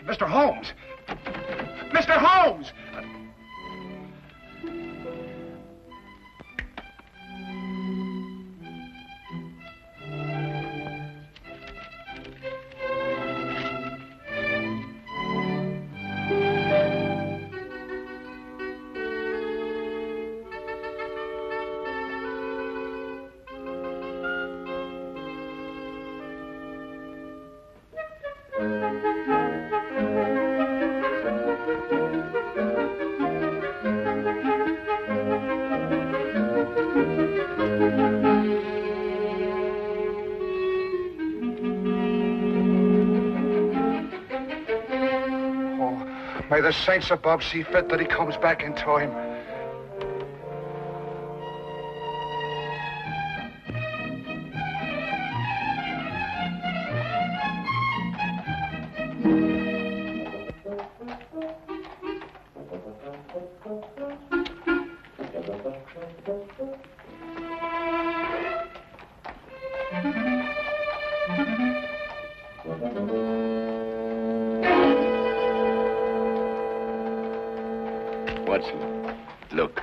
Mr. Holmes! Mr. Holmes! May the saints above see fit that he comes back in time. Watson, look.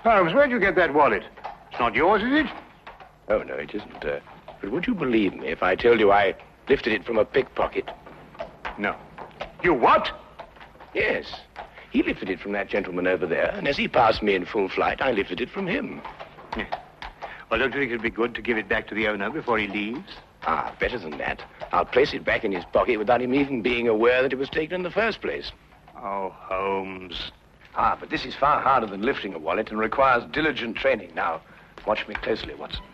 Holmes, where'd you get that wallet? It's not yours, is it? Oh, no, it isn't. But would you believe me if I told you I lifted it from a pickpocket? No. You what? Yes. He lifted it from that gentleman over there, and as he passed me in full flight, I lifted it from him. Yeah. Well, don't you think it'd be good to give it back to the owner before he leaves? Ah, better than that. I'll place it back in his pocket without him even being aware that it was taken in the first place. Oh, Holmes. Ah, but this is far harder than lifting a wallet and requires diligent training. Now, watch me closely, Watson.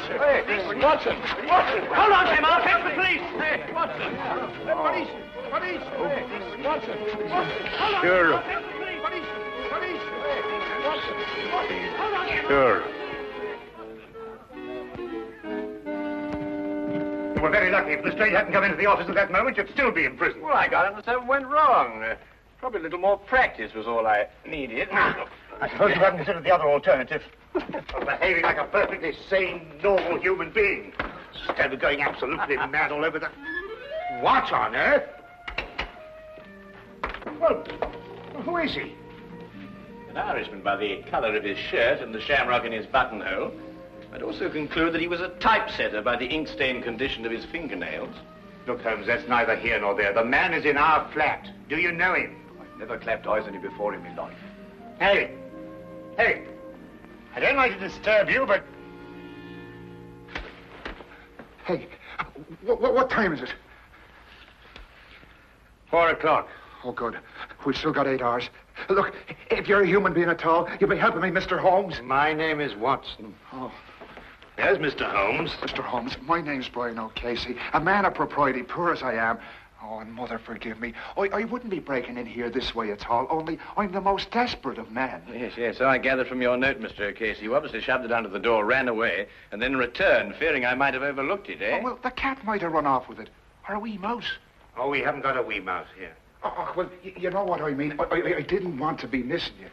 Hey, Watson! Watson! Hold on, Tim, I'll fetch the police! Hey, Watson! Police! Police! Hey, Watson! Sure. Police! Police! Sure. You were very lucky. If Lestrade hadn't come into the office at that moment, you'd still be in prison. Well, I got it and something went wrong. Probably a little more practice was all I needed. I suppose you haven't considered the other alternative. Of behaving like a perfectly sane, normal human being. Instead of going absolutely mad all over the... What on earth? Well, who is he? An Irishman by the colour of his shirt and the shamrock in his buttonhole. I'd also conclude that he was a typesetter by the ink-stained condition of his fingernails. Look, Holmes, that's neither here nor there. The man is in our flat. Do you know him? I've never clapped eyes on him before in my life. Hey! Hey! I don't like to disturb you, but... Hey, what time is it? 4 o'clock. Oh, good. We've still got 8 hours. Look, if you're a human being at all, you'll be helping me, Mr. Holmes. My name is Watson. Oh. There's Mr. Holmes. Mr. Holmes, my name's Brian O'Casey. A man of propriety, poor as I am. Oh, and Mother, forgive me. I wouldn't be breaking in here this way at all, only I'm the most desperate of men. Yes, so I gathered from your note, Mr. O'Casey. You obviously shoved it under the door, ran away, and then returned, fearing I might have overlooked it, eh? Oh, well, the cat might have run off with it. Or a wee mouse. Oh, we haven't got a wee mouse here. Oh, well, you know what I mean. I didn't want to be missing you.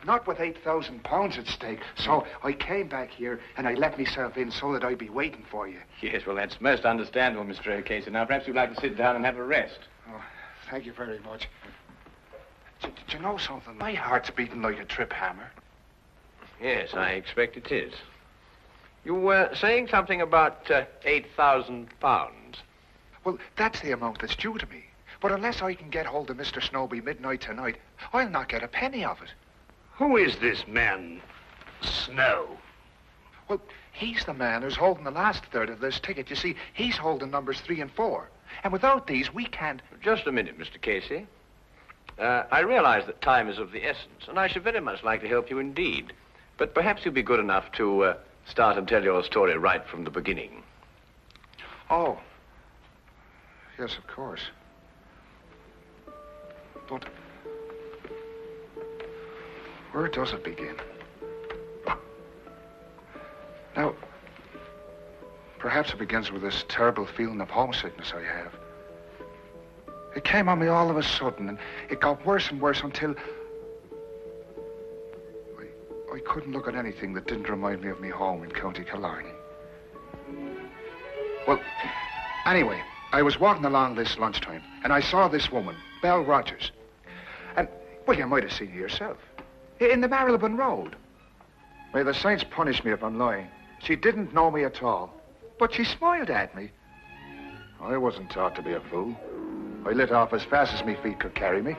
Not with £8,000 at stake. So I came back here and I let myself in so that I'd be waiting for you. Yes, well, that's most understandable, Mr. O'Casey. Now, perhaps you'd like to sit down and have a rest. Oh, thank you very much. Do you know something? My heart's beating like a trip hammer. Yes, I expect it is. You were saying something about £8,000. Well, that's the amount that's due to me. But unless I can get hold of Mr. Snowby midnight tonight, I'll not get a penny of it. Who is this man, Snow? Well, he's the man who's holding the last third of this ticket. You see, he's holding numbers 3 and 4. And without these, we can't... Just a minute, Mr. Casey. I realize that time is of the essence, and I should very much like to help you indeed. But perhaps you'd be good enough to start and tell your story right from the beginning. Oh. Yes, of course. But... where does it begin? Now, perhaps it begins with this terrible feeling of homesickness I have. It came on me all of a sudden, and it got worse and worse until... I couldn't look at anything that didn't remind me of me home in County Killarney. Well, anyway, I was walking along this lunchtime, and I saw this woman, Belle Rogers. And, well, you might have seen her yourself. In the Marylebone Road. May the saints punish me if I'm lying. She didn't know me at all, but she smiled at me. I wasn't taught to be a fool. I lit off as fast as my feet could carry me.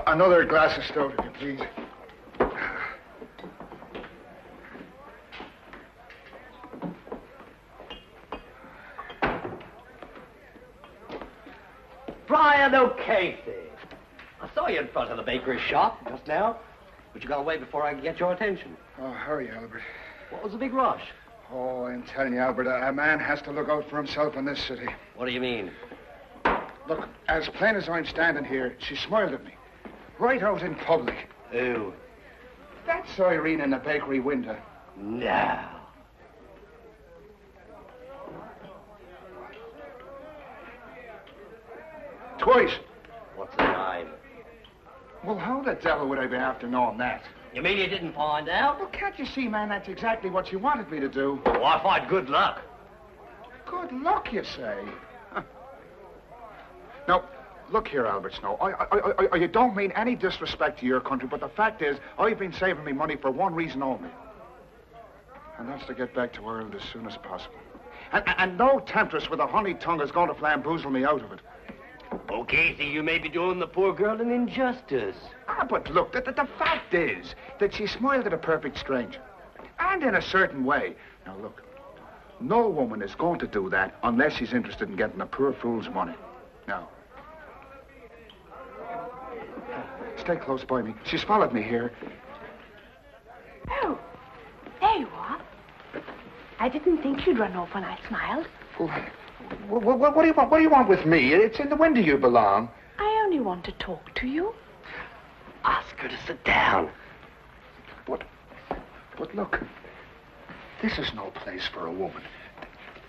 Another glass of stout, if you please. Brian O'Casey. I saw you in front of the bakery shop just now, but you got away before I could get your attention. Oh, hurry, Albert. What was the big rush? Oh, I'm telling you, Albert, a man has to look out for himself in this city. What do you mean? Look, as plain as I'm standing here, she smiled at me. Right out in public. Who? That's Irene in the bakery window. No. Twice. What's the name? Well, how the devil would I be after knowing that? You mean you didn't find out? Well, can't you see, man, that's exactly what she wanted me to do. Oh, I find good luck. Good luck, you say? Huh. Now, look here, Albert Snow. I don't mean any disrespect to your country, but the fact is, I've been saving me money for one reason only. And that's to get back to Ireland as soon as possible. And no temptress with a honey tongue is going to flamboozle me out of it. Oh, Casey, you may be doing the poor girl an injustice. Ah, but look, the fact is that she smiled at a perfect stranger. And in a certain way. Now, look, no woman is going to do that unless she's interested in getting a poor fool's money. Now, stay close by me. She's followed me here. Oh, there you are. I didn't think you'd run off when I smiled. What do you want? What do you want with me? It's in the window you belong. I only want to talk to you. Ask her to sit down. But look, this is no place for a woman.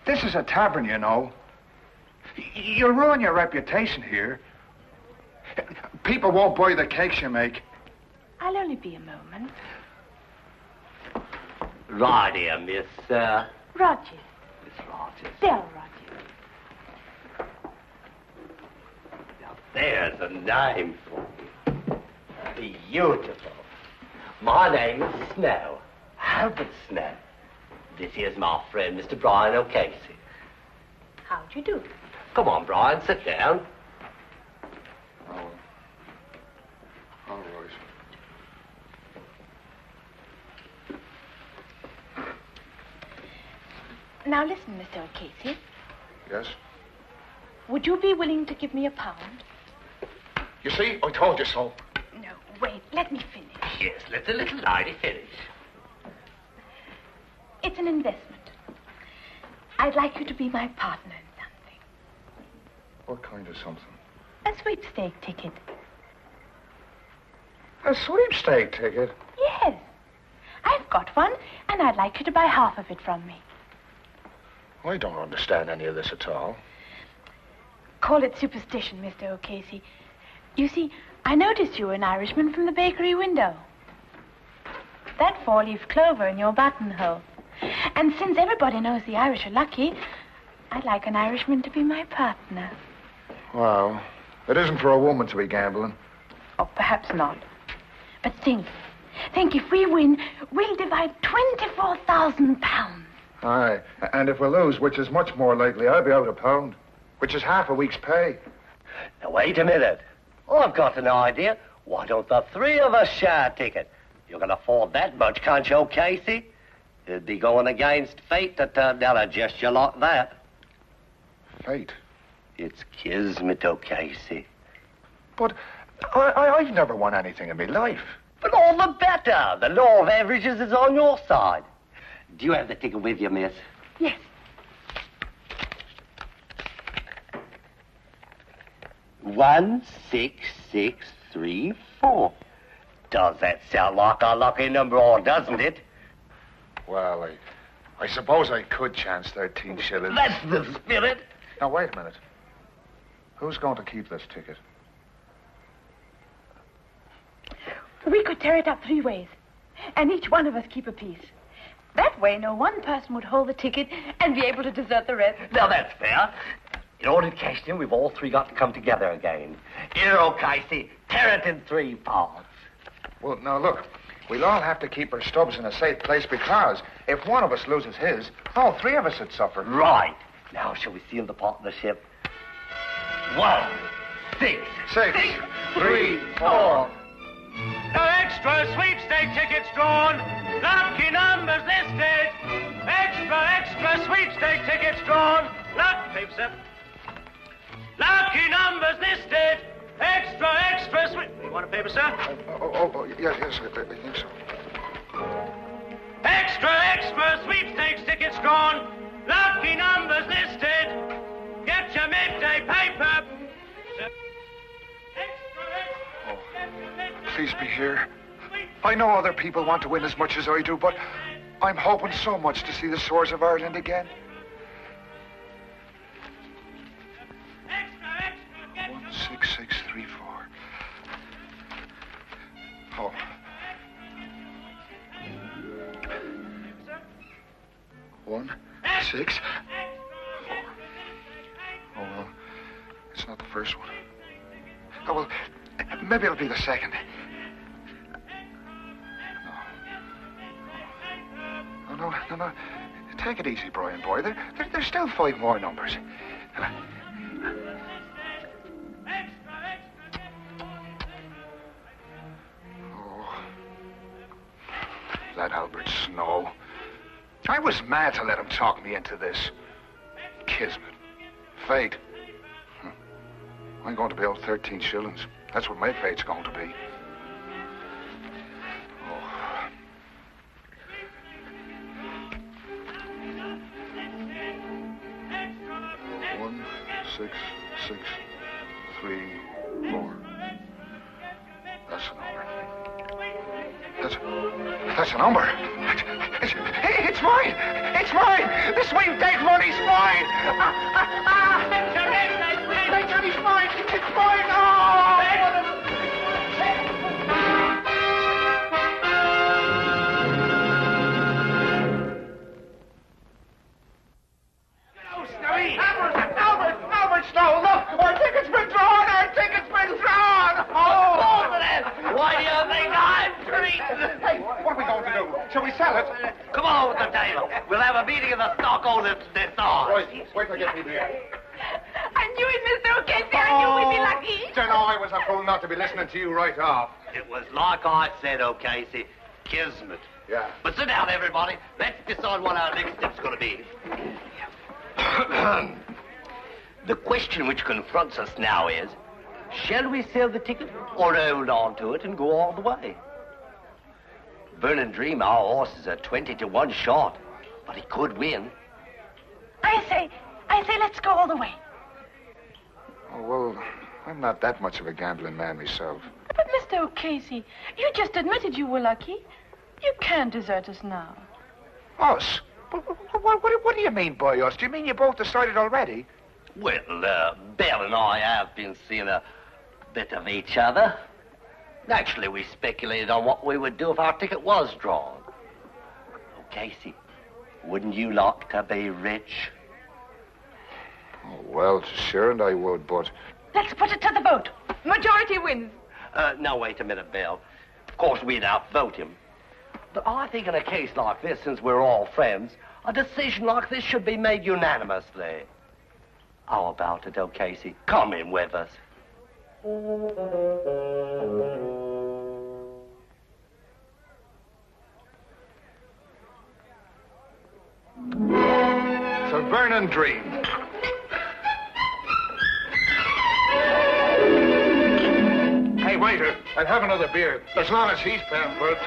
This is a tavern, you know. You'll ruin your reputation here. People won't buy the cakes you make. I'll only be a moment. Right here, Miss, Rogers. Miss Rogers. Del Rogers. Now, there's a name for you. Beautiful. My name is Snow. Albert Snow. This here's my friend, Mr. Brian O'Casey. How'd you do? Come on, Brian, sit down. Oh, all right. Now listen, Mr. O'Casey. Yes? Would you be willing to give me £1? You see, I told you so. No, wait, let me finish. Yes, let the little lady finish. It's an investment. I'd like you to be my partner in something. What kind of something? A sweepstake ticket. A sweepstake ticket? Yes. I've got one, and I'd like you to buy half of it from me. I don't understand any of this at all. Call it superstition, Mr. O'Casey. You see, I noticed you were an Irishman from the bakery window. That four-leaf clover in your buttonhole. And since everybody knows the Irish are lucky, I'd like an Irishman to be my partner. Well, it isn't for a woman to be gambling. Oh, perhaps not. But think if we win, we'll divide £24,000. Aye, and if we lose, which is much more likely, I'll be out £1, which is half a week's pay. Now, wait a minute. I've got an idea. Why don't the three of us share a ticket? You can afford that much, can't you, Casey? It'd be going against fate to turn down a gesture like that. Fate? It's kismet, Casey. But I've never won anything in my life. But all the better. The law of averages is on your side. Do you have the ticket with you, miss? Yes. 16634. Does that sound like a lucky number, or doesn't it? Well, I suppose I could chance 13 shillings. That's the spirit. Now, wait a minute. Who's going to keep this ticket? We could tear it up 3 ways, and each one of us keep a piece. That way, no one person would hold the ticket and be able to desert the rest. Now, that's fair. In order to cash it in, we've all three got to come together again. Here, O'Casey, tear it in 3 parts. Well, now, look. We'll all have to keep our stubs in a safe place because if one of us loses his, all 3 of us would suffer. Right. Now, shall we seal the partnership? 1, 6, 6, 3, 4. No extra sweepstake tickets drawn. Lucky numbers listed. Extra sweepstake tickets drawn. Paper, sir. Lucky numbers listed. Extra sweep. You want a paper, sir? Yes, I think so. Extra sweepstakes tickets drawn. Lucky numbers listed. Get your midday paper. Sir. Please be here. I know other people want to win as much as I do, but I'm hoping so much to see the Swords of Ireland again. 16634. Oh. One, 6, 4. Oh, well, it's not the first one. Oh, well, maybe it'll be the second. No. Take it easy, Brian, boy. There's still 5 more numbers. Oh, that Albert Snow. I was mad to let him talk me into this. Kismet. Fate. I'm going to be owed 13 shillings. That's what my fate's going to be. Oh. One, 6, 6, 3, 4. That's a number. That's a number. It's mine. It's mine. The sweepstake money's mine. Sweepstake money's mine. It's mine. Oh! Albert Snow, look! Our ticket's been drawn! Oh! Why do you think I'm treated? Hey, what are we going to do? Shall we sell it? Come on with the table. We'll have a meeting of the stockholders to decide. Wait till I get me here. I knew it, Mr. O'Casey. I knew we'd be lucky. Don't know I was a fool not to be listening to you right off. It was like I said, O'Casey. Kismet. Yeah. But sit down, everybody. Let's decide what our next step's going to be. The question which confronts us now is, shall we sell the ticket or hold on to it and go all the way? Vernon Dream, our horses are 20 to 1 short, but he could win. I say, let's go all the way. Oh, well, I'm not that much of a gambling man myself. But, Mr. O'Casey, you just admitted you were lucky. You can't desert us now. Us? What do you mean by us? Do you mean you both decided already? Well, Belle and I have been seeing a bit of each other. Actually, we speculated on what we would do if our ticket was drawn. Oh, Casey, wouldn't you like to be rich? Oh, well, sure, and I would, but... Let's put it to the vote. Majority wins. Now, wait a minute, Belle. Of course, we'd outvote him. But I think in a case like this, since we're all friends, a decision like this should be made unanimously. How about it, O'Casey? Come in with us. It's a Vernon Dream. Hey, waiter, I'll have another beer, as long as he's paying for it.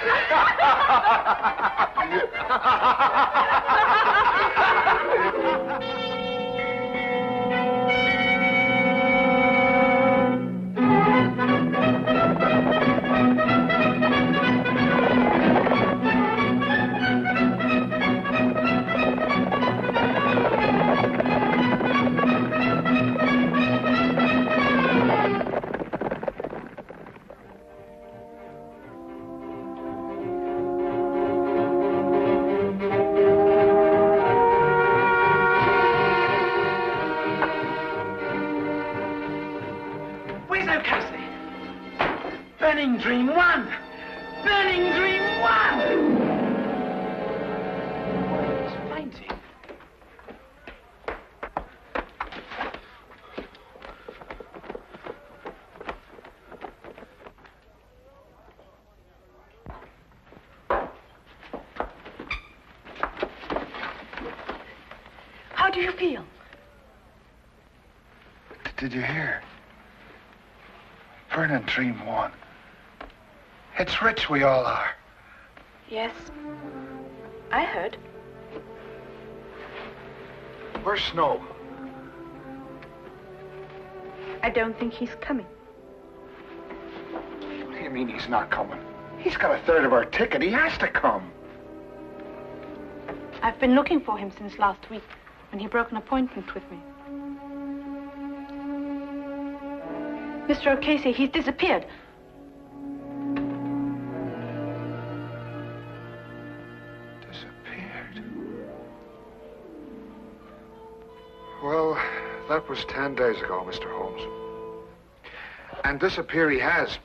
Where's O'Casey? Burning Dream 1! Burning Dream 1! He's fainting. How do you feel? Did you hear? Burning Dream 1. It's rich we all are. Yes. I heard. Where's Snow? I don't think he's coming. What do you mean he's not coming? He's got a third of our ticket. He has to come. I've been looking for him since last week, when he broke an appointment with me. Mr. O'Casey, he's disappeared. Disappeared? Well, that was 10 days ago, Mr. Holmes. And disappear he has.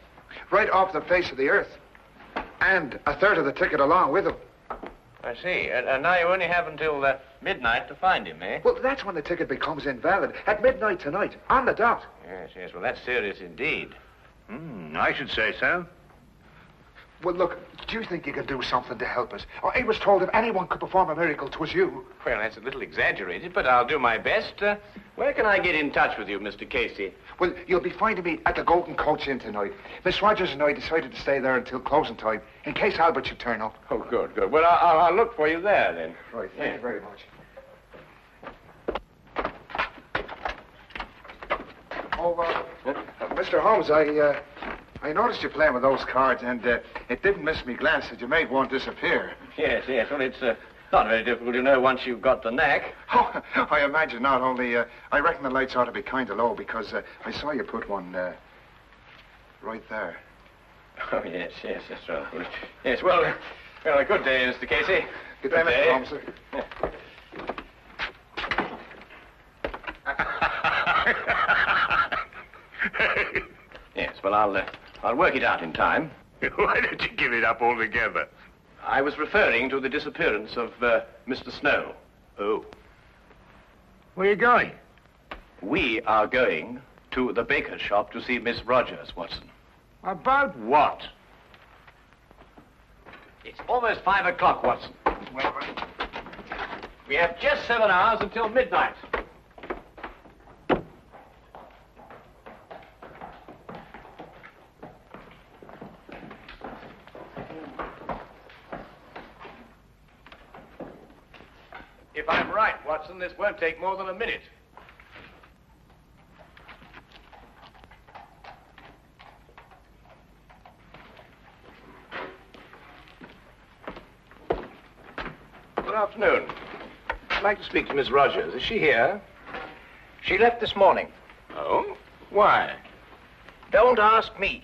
Right off the face of the earth. And a third of the ticket along with him. I see. And now you only have until midnight to find him, eh? Well, that's when the ticket becomes invalid. At midnight tonight. On the dot. Yes. Well, that's serious indeed. I should say so. Well, look, do you think you can do something to help us? Oh, I was told if anyone could perform a miracle, 'twas you. Well, that's a little exaggerated, but I'll do my best. Where can I get in touch with you, Mr. Casey? Well, you'll be finding me at the Golden Coach Inn tonight. Miss Rogers and I decided to stay there until closing time, in case Albert should turn up. Oh, good. Well, I'll look for you there, then. Right, thank you very much. Oh, Mr. Holmes, I noticed you playing with those cards, and it didn't miss me glance that you made one disappear. Yes. Well, it's not very difficult to know once you've got the knack. Oh, I imagine not. Only, I reckon the lights ought to be kind of low, because I saw you put one right there. Oh, yes, that's right. Yes, well, a good day, Mr. Casey. Good day, Mr. Holmes, sir. Yes, well, I'll work it out in time. Why don't you give it up altogether? I was referring to the disappearance of Mr. Snow. Oh. Where are you going? We are going to the baker's shop to see Miss Rogers, Watson. About what? It's almost 5 o'clock, Watson. We have just 7 hours until midnight. If I'm right, Watson, this won't take more than a minute. Good afternoon. I'd like to speak to Miss Rogers. Is she here? She left this morning. Oh? Why? Don't ask me.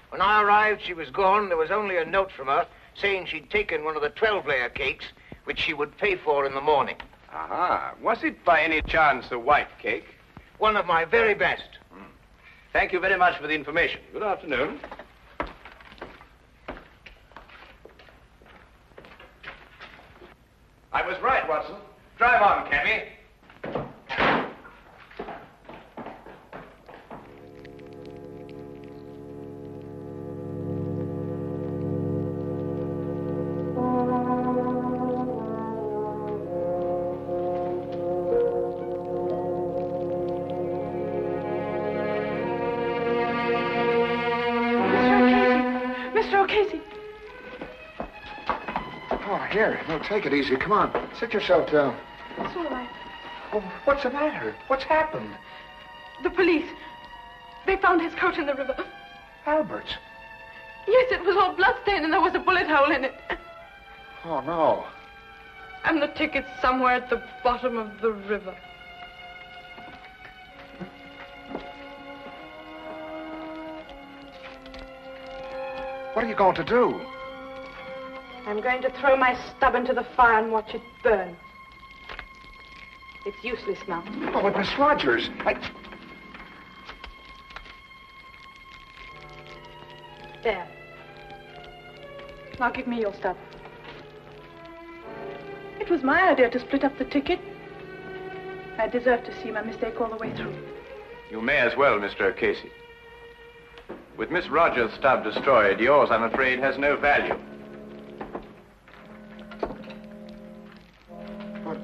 When I arrived, she was gone. There was only a note from her saying she'd taken one of the 12-layer cakes, which she would pay for in the morning. Aha. Was it by any chance a white cake? One of my very best. Thank you very much for the information. Good afternoon. I was right, Watson. Drive on, cabby. Mr. O'Casey. Oh, here. No, take it easy. Come on. Sit yourself down. It's all right. Oh, what's the matter? What's happened? The police. They found his coat in the river. Albert's. Yes, it was all bloodstained and there was a bullet hole in it. Oh, no. And the ticket's somewhere at the bottom of the river. What are you going to do? I'm going to throw my stub into the fire and watch it burn. It's useless now. Oh, but Miss Rogers, There. Now give me your stuff. It was my idea to split up the ticket. I deserve to see my mistake all the way through. You may as well, Mr. O'Casey. With Miss Rogers' stub destroyed, yours, I'm afraid, has no value. But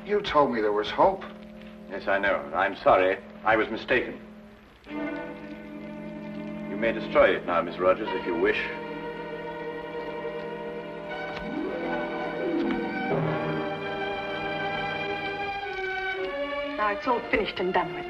you told me there was hope. Yes, I know. I'm sorry. I was mistaken. You may destroy it now, Miss Rogers, if you wish. Now it's all finished and done with.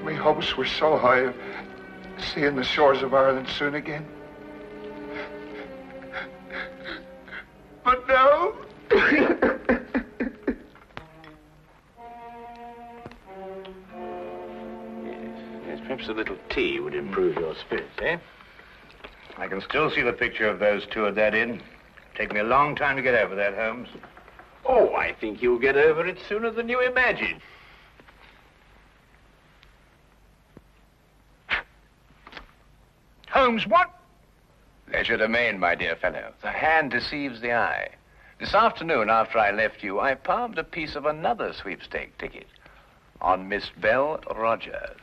My hopes were so high of seeing the shores of Ireland soon again. But now... Yes, perhaps a little tea would improve your spirits, eh? I can still see the picture of those two at that inn. Take me a long time to get over that, Holmes. Oh, I think you'll get over it sooner than you imagine. Holmes, what? Legerdemain, my dear fellow. The hand deceives the eye. This afternoon, after I left you, I palmed a piece of another sweepstake ticket on Miss Belle Rogers.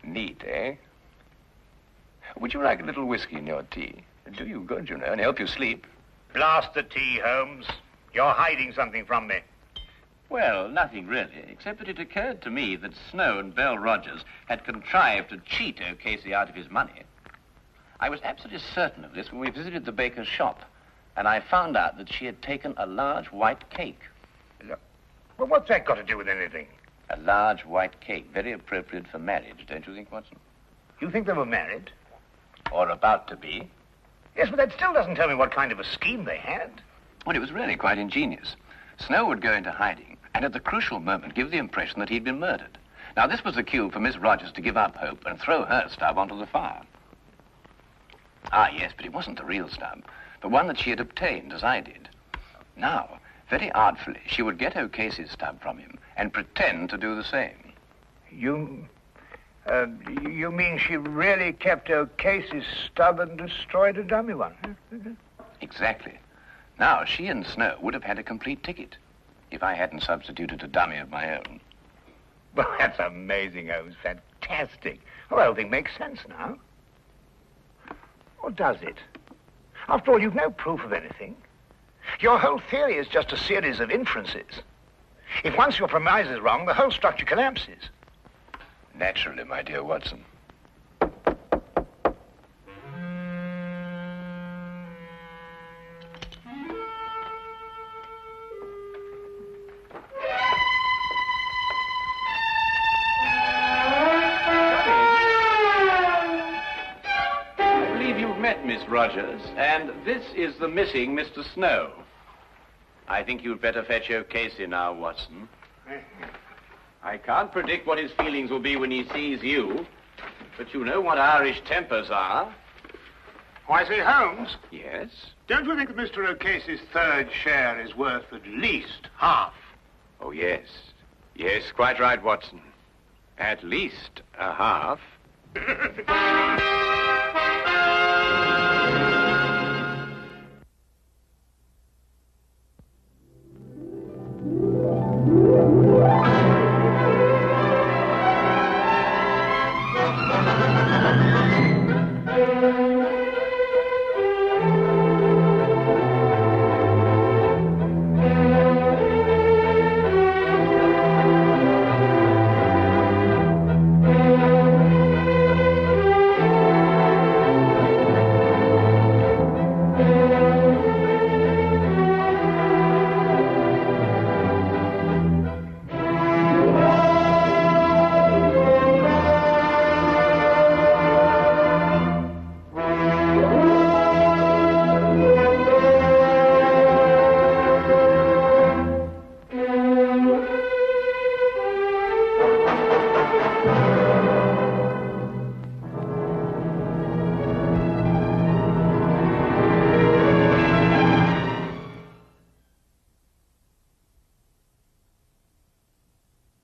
Neat, eh? Would you like a little whiskey in your tea? It'll do you good, you know, and help you sleep. Blast the tea, Holmes. You're hiding something from me. Well, nothing really, except that it occurred to me that Snow and Belle Rogers had contrived to cheat O'Casey out of his money. I was absolutely certain of this when we visited the baker's shop, and I found out that she had taken a large white cake. Well, what's that got to do with anything? A large white cake, very appropriate for marriage, don't you think, Watson? You think they were married? Or about to be. Yes, but that still doesn't tell me what kind of a scheme they had. Well, it was really quite ingenious. Snow would go into hiding, and at the crucial moment give the impression that he'd been murdered. Now, this was the cue for Miss Rogers to give up hope and throw her stub onto the fire. Ah, yes, but it wasn't the real stub, but one that she had obtained, as I did. Now, very artfully, she would get O'Casey's stub from him and pretend to do the same. You mean she really kept O'Casey's stub and destroyed a dummy one? Exactly. Now, she and Snow would have had a complete ticket if I hadn't substituted a dummy of my own. Well, that's amazing, Holmes. Fantastic. Well, the whole thing makes sense now. Or does it? After all, you've no proof of anything. Your whole theory is just a series of inferences. If once your premise is wrong, the whole structure collapses. Naturally, my dear Watson. Miss Rogers, and this is the missing Mr. Snow. I think you'd better fetch O'Casey now, Watson. I can't predict what his feelings will be when he sees you, but you know what Irish tempers are. Why, say, Holmes? Yes? Don't you think that Mr. O'Casey's third share is worth at least half? Oh, yes. Yes, quite right, Watson. At least a half.